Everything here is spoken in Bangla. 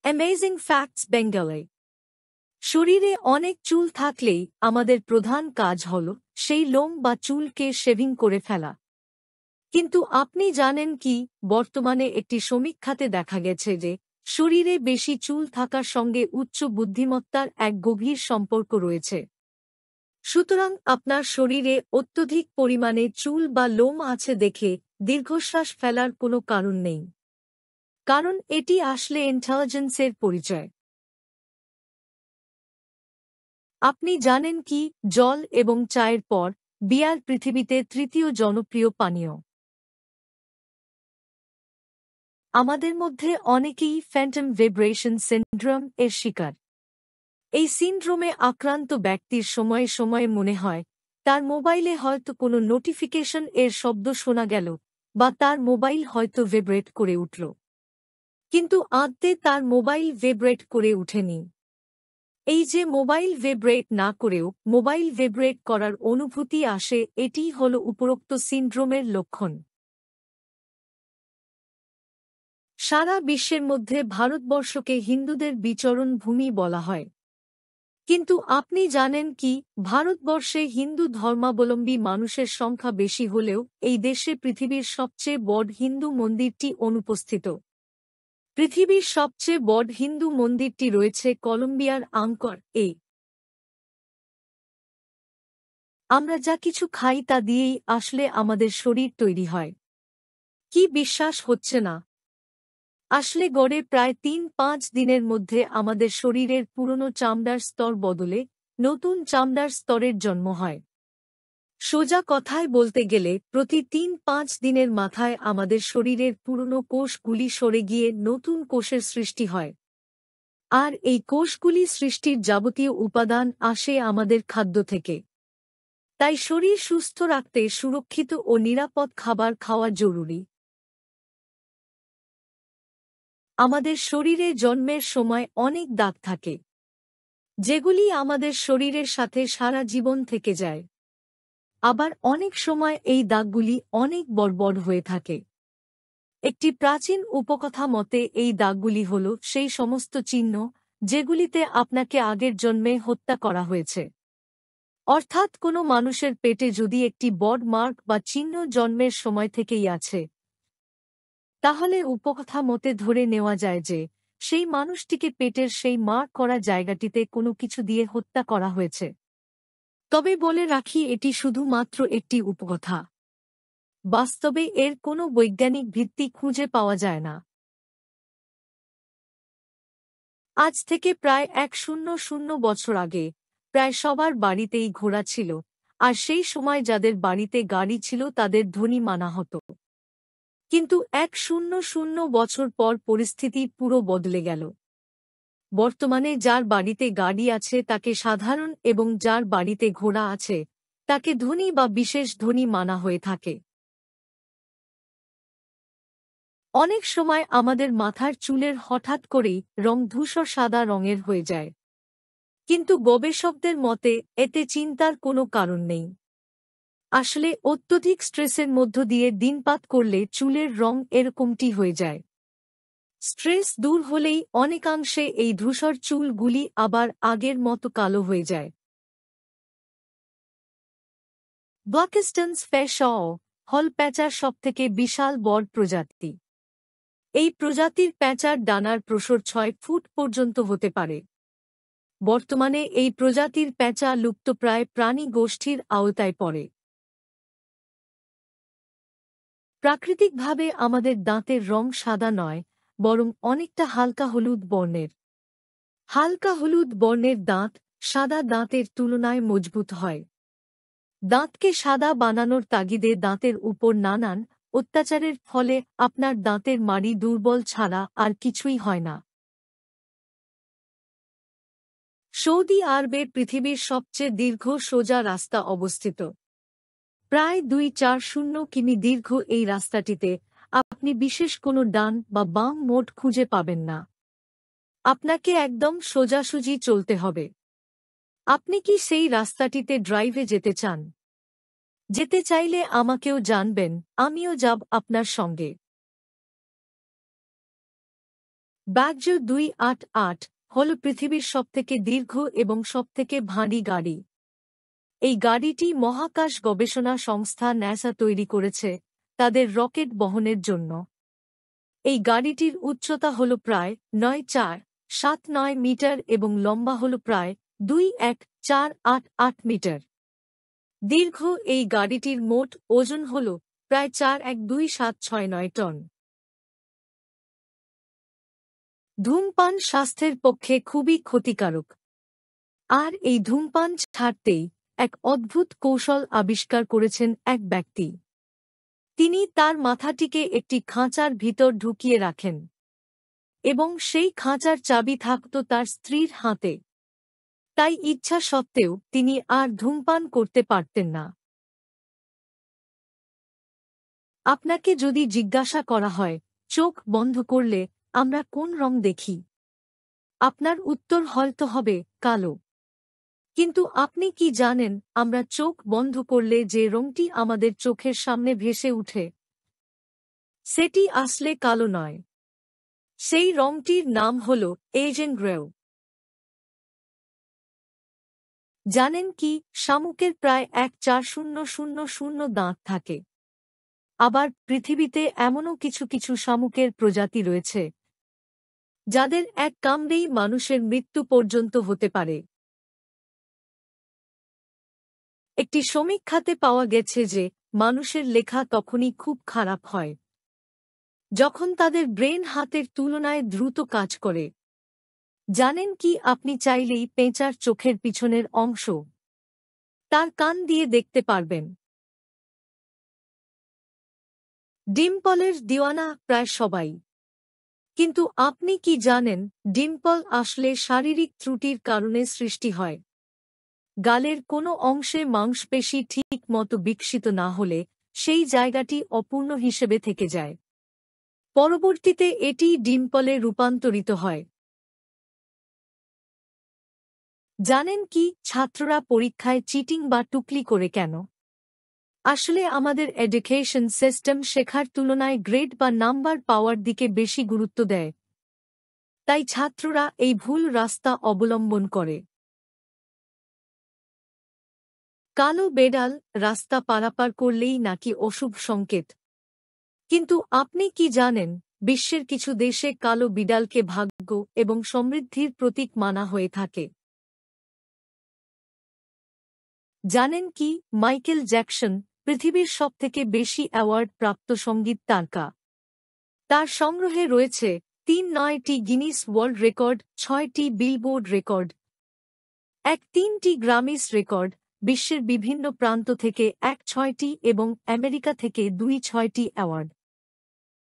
অ্যামেজিং ফ্যাক্টস বেঙ্গলে। শরীরে অনেক চুল থাকলেই আমাদের প্রধান কাজ হল সেই লোম বা চুলকে শেভিং করে ফেলা। কিন্তু আপনি জানেন কি, বর্তমানে একটি সমীক্ষাতে দেখা গেছে যে শরীরে বেশি চুল থাকার সঙ্গে উচ্চ বুদ্ধিমত্তার এক গভীর সম্পর্ক রয়েছে। সুতরাং আপনার শরীরে অত্যধিক পরিমাণে চুল বা লোম আছে দেখে দীর্ঘশ্বাস ফেলার কোনো কারণ নেই, কারণ এটি আসলে ইন্টেলিজেন্সের পরিচয়। আপনি জানেন কি, জল এবং চায়ের পর বিয়ার পৃথিবীতে তৃতীয় জনপ্রিয় পানীয়। আমাদের মধ্যে অনেকেই ফ্যান্টম ভাইব্রেশন সিনড্রোম এর শিকার। এই সিনড্রোমে আক্রান্ত ব্যক্তির সময়ে সময়ে মনে হয় তার মোবাইলে হয়তো কোনো নোটিফিকেশন এর শব্দ শোনা গেল বা তার মোবাইল হয়তো ভাইব্রেট করে উঠল, কিন্তু আদতে তার মোবাইল ভাইব্রেট করে উঠেনি। এই যে মোবাইল ভাইব্রেট না করেও মোবাইল ভাইব্রেট করার অনুভূতি আসে, এটিই হল উপরোক্ত সিনড্রোমের লক্ষণ। সারা বিশ্বের মধ্যে ভারতবর্ষকে হিন্দুদের বিচরণ ভূমি বলা হয়। কিন্তু আপনি জানেন কি, ভারতবর্ষে হিন্দু ধর্মাবলম্বী মানুষের সংখ্যা বেশি হলেও এই দেশে পৃথিবীর সবচেয়ে বড় হিন্দু মন্দিরটি অনুপস্থিত। পৃথিবীর সবচেয়ে বড় হিন্দু মন্দিরটি রয়েছে কলম্বিয়ার আঙ্কর-এ। আমরা যা কিছু খাই তা দিয়েই আসলে আমাদের শরীর তৈরি হয়। কি বিশ্বাস হচ্ছে না? আসলে গড়ে প্রায় ৩-৫ দিনের মধ্যে আমাদের শরীরের পুরনো চামড়ার স্তর বদলে নতুন চামড়ার স্তরের জন্ম হয়। সোজা কথায় বলতে গেলে প্রতি ৩-৫ দিনের মাথায় আমাদের শরীরের পুরনো কোষগুলি সরে গিয়ে নতুন কোষের সৃষ্টি হয়। আর এই কোষগুলি সৃষ্টির যাবতীয় উপাদান আসে আমাদের খাদ্য থেকে। তাই শরীর সুস্থ রাখতে সুরক্ষিত ও নিরাপদ খাবার খাওয়া জরুরি। আমাদের শরীরে জন্মের সময় অনেক দাগ থাকে, যেগুলি আমাদের শরীরের সাথে সারা জীবন থেকে যায়। আবার অনেক সময় এই দাগগুলি অনেক বড় হয়ে থাকে। একটি প্রাচীন উপকথা মতে এই দাগগুলি হল সেই সমস্ত চিহ্ন যেগুলিতে আপনাকে আগের জন্মে হত্যা করা হয়েছে। অর্থাৎ কোনো মানুষের পেটে যদি একটি বড় মার্ক বা চিহ্ন জন্মের সময় থেকেই আছে, তাহলে উপকথা মতে ধরে নেওয়া যায় যে সেই মানুষটিকে পেটের সেই মার্ক করা জায়গাটিতে কোনো কিছু দিয়ে হত্যা করা হয়েছে। তবে বলে রাখি, এটি শুধুমাত্র একটি উপকথা। বাস্তবে এর কোনো বৈজ্ঞানিক ভিত্তি খুঁজে পাওয়া যায় না। আজ থেকে প্রায় ১০০ বছর আগে প্রায় সবার বাড়িতেই ঘোড়া ছিল, আর সেই সময় যাদের বাড়িতে গাড়ি ছিল তাদের ধনী মানা হতো। কিন্তু ১০০ বছর পর পরিস্থিতি পুরো বদলে গেল। বর্তমানে যার বাড়িতে গাড়ি আছে তাকে সাধারণ এবং যার বাড়িতে ঘোড়া আছে তাকে ধনী বা বিশেষ ধনী মানা হয়ে থাকে। অনেক সময় আমাদের মাথার চুলের হঠাৎ করেই রং ধূসর সাদা রঙের হয়ে যায়, কিন্তু গবেষকদের মতে এতে চিন্তার কোনো কারণ নেই। আসলে অত্যধিক স্ট্রেসের মধ্য দিয়ে দিনপাত করলে চুলের রং এরকমটি হয়ে যায়। স্ট্রেস দূর হলেই অনেকাংশে এই ধূসর চুলগুলি আবার আগের মতো কালো হয়ে যায়। ব্ল্যাকস্টোনস ফ্যাশাও হল প্যাঁচার সবথেকে বিশাল বড় প্রজাতি। এই প্রজাতির প্যাঁচার ডানার প্রসর ৬ ফুট পর্যন্ত হতে পারে। বর্তমানে এই প্রজাতির প্যাঁচা লুপ্তপ্রায় প্রাণী গোষ্ঠীর আওতায় পড়ে। প্রাকৃতিকভাবে আমাদের দাঁতের রং সাদা নয়, বরং অনেকটা হালকা হলুদ বর্ণের। হালকা হলুদ বর্ণের দাঁত সাদা দাঁতের তুলনায় মজবুত হয়। দাঁতকে সাদা বানানোর তাগিদে দাঁতের উপর নানান অত্যাচারের ফলে আপনার দাঁতের মাড়ি দুর্বল ছাড়া আর কিছুই হয় না। সৌদি আরবে পৃথিবীর সবচেয়ে দীর্ঘ সোজা রাস্তা অবস্থিত। প্রায় ২৪০ কিমি দীর্ঘ এই রাস্তাটিতে আপনি বিশেষ কোনো ডান বা বাম মোড় খুঁজে পাবেন না। আপনাকে একদম সোজাসুজি চলতে হবে। আপনি কি সেই রাস্তাটিতে ড্রাইভে যেতে চান? যেতে চাইলে আমাকেও জানবেন, আমিও যাব আপনার সঙ্গে। ব্যাগজো 288 হল পৃথিবীর সবথেকে দীর্ঘ এবং সবথেকে ভারী গাড়ি। এই গাড়িটি মহাকাশ গবেষণা সংস্থা ন্যাসা তৈরি করেছে তাদের রকেট বহনের জন্য। এই গাড়িটির উচ্চতা হল প্রায় ৯,৪৭৯ মিটার এবং লম্বা হল প্রায় ২,১,৪৮৮ মিটার। দীর্ঘ এই গাড়িটির মোট ওজন হল প্রায় ৪,১,২,৭,৬,৯ টন। ধূমপান স্বাস্থ্যের পক্ষে খুবই ক্ষতিকারক, আর এই ধূমপান ছাড়তেই এক অদ্ভুত কৌশল আবিষ্কার করেছেন এক ব্যক্তি। তিনি তার মাথাটিকে একটি খাঁচার ভিতর ঢুকিয়ে রাখেন এবং সেই খাঁচার চাবি থাকত তার স্ত্রীর হাতে। তাই ইচ্ছা সত্ত্বেও তিনি আর ধূমপান করতে পারতেন না। আপনাকে যদি জিজ্ঞাসা করা হয়, চোখ বন্ধ করলে আমরা কোন রং দেখি? আপনার উত্তর হয়তো হবে কালো। কিন্তু আপনি কি জানেন আমরা চোখ বন্ধ করলে যে রংটি আমাদের চোখের সামনে ভেসে উঠে, সেটি আসলে কালো নয়। সেই রংটির নাম হল এজেন্ট গ্রে। জানেন কি, শামুকের প্রায় ১,৪০০০ দাঁত থাকে। আবার পৃথিবীতে এমনও কিছু কিছু শামুকের প্রজাতি রয়েছে যাদের এক কামড়েই মানুষের মৃত্যু পর্যন্ত হতে পারে। একটি সমীক্ষাতে পাওয়া গেছে যে মানুষের লেখা তখনই খুব খারাপ হয় যখন তাদের ব্রেন হাতের তুলনায় দ্রুত কাজ করে। জানেন কি, আপনি চাইলেই পেঁচার চোখের পিছনের অংশ তার কান দিয়ে দেখতে পারবেন। ডিম্পলের দিওয়ানা প্রায় সবাই। কিন্তু আপনি কি জানেন ডিম্পল আসলে শারীরিক ত্রুটির কারণে সৃষ্টি হয়? গালের কোনো অংশে মাংসপেশি ঠিক মতো বিকশিত না হলে সেই জায়গাটি অপূর্ণ হিসেবে থেকে যায়। পরবর্তীতে এটি ডিম্পলে রূপান্তরিত হয়। জানেন কি, ছাত্ররা পরীক্ষায় চিটিং বা টুকলি করে কেন? আসলে আমাদের এডুকেশন সিস্টেম শেখার তুলনায় গ্রেড বা নাম্বার পাওয়ার দিকে বেশি গুরুত্ব দেয়। তাই ছাত্ররা এই ভুল রাস্তা অবলম্বন করে। কালো বেড়াল রাস্তা পারাপার করলেই নাকি অশুভ সংকেত। কিন্তু আপনি কি জানেন, বিশ্বের কিছু দেশে কালো বিড়ালকে ভাগ্য এবং সমৃদ্ধির প্রতীক মানা হয়ে থাকে। জানেন কি, মাইকেল জ্যাকসন পৃথিবীর সবথেকে বেশি অ্যাওয়ার্ড প্রাপ্ত সঙ্গীত তারকা। তার সংগ্রহে রয়েছে ৩টি গিনিস ওয়ার্ল্ড রেকর্ড, ৬টি বিলবোর্ড রেকর্ড, ৩টি গ্রামিস রেকর্ড, বিশ্বের বিভিন্ন প্রান্ত থেকে ৬টি এবং আমেরিকা থেকে ৬টি অ্যাওয়ার্ড।